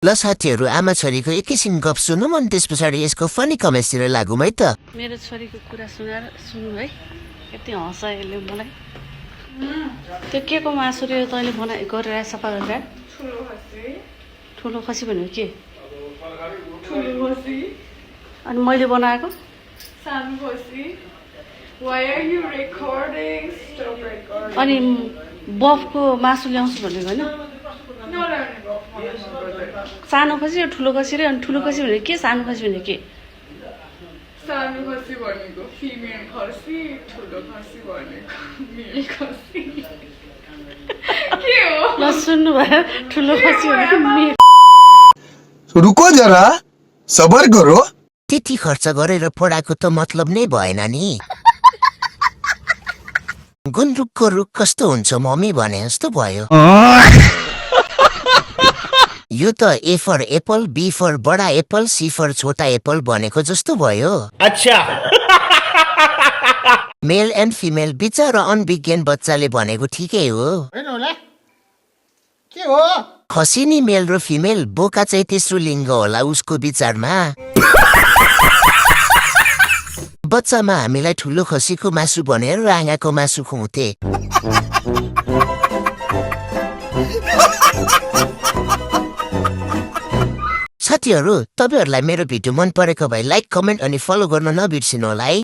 ल साथीहरू आमा छोरीको एकैछिन गफ सुनौँ अनि त्यस पछाडि यसको फनी कमेन्ट्सतिर लागौँ है त। मेरो छोरीको कुरा सुन्नु है, यति हँसायो मलाई। त्यो के को मासु रे तैँले गरेर सफा गरेर? ठुलो खसी भनेको के? अनि मैले बनाएको अनि बफको मासु ल्याउँछु भनेको होइन? सानो खसी र ठुलो खसी रे। अनि ठुलो खसी भनेको के, सानो खसी भनेको के? सानो खसी भनेको फिमेल खसी, ठुलो खसी भनेको मेल खसी। के हो? ल सुन्नु भयो, ठुलो खसी भनेको मेल। रुको जरा, सबर करो। त्यति खर्च गरेर पढाएको त मतलब नै भएन नि। गुन्द्रुकको रुख कस्तो हुन्छ मम्मी भने जस्तो भयो। यो त ए फर एप्पल, बी फर बडा एप्पल, सी फर छोटा एप्पल भनेको जस्तो भयो। अच्छा। मेल एन्ड फिमेल बिचरा अनविज्ञान बच्चाले भनेको ठिकै हो। के हो? खसी नि मेल र फिमेल, बोका चाहिँ तेस्रो लिङ्ग होला उसको विचारमा। बच्चामा हामीलाई ठुलो खसीको मासु भनेर राँगाको मासु खुवाउँथे। साथीहरू, तपाईहरुलाई मेरो भिडियो मन परेको भए लाइक, कमेन्ट अनि फलो गर्न नबिर्सिनु होला है।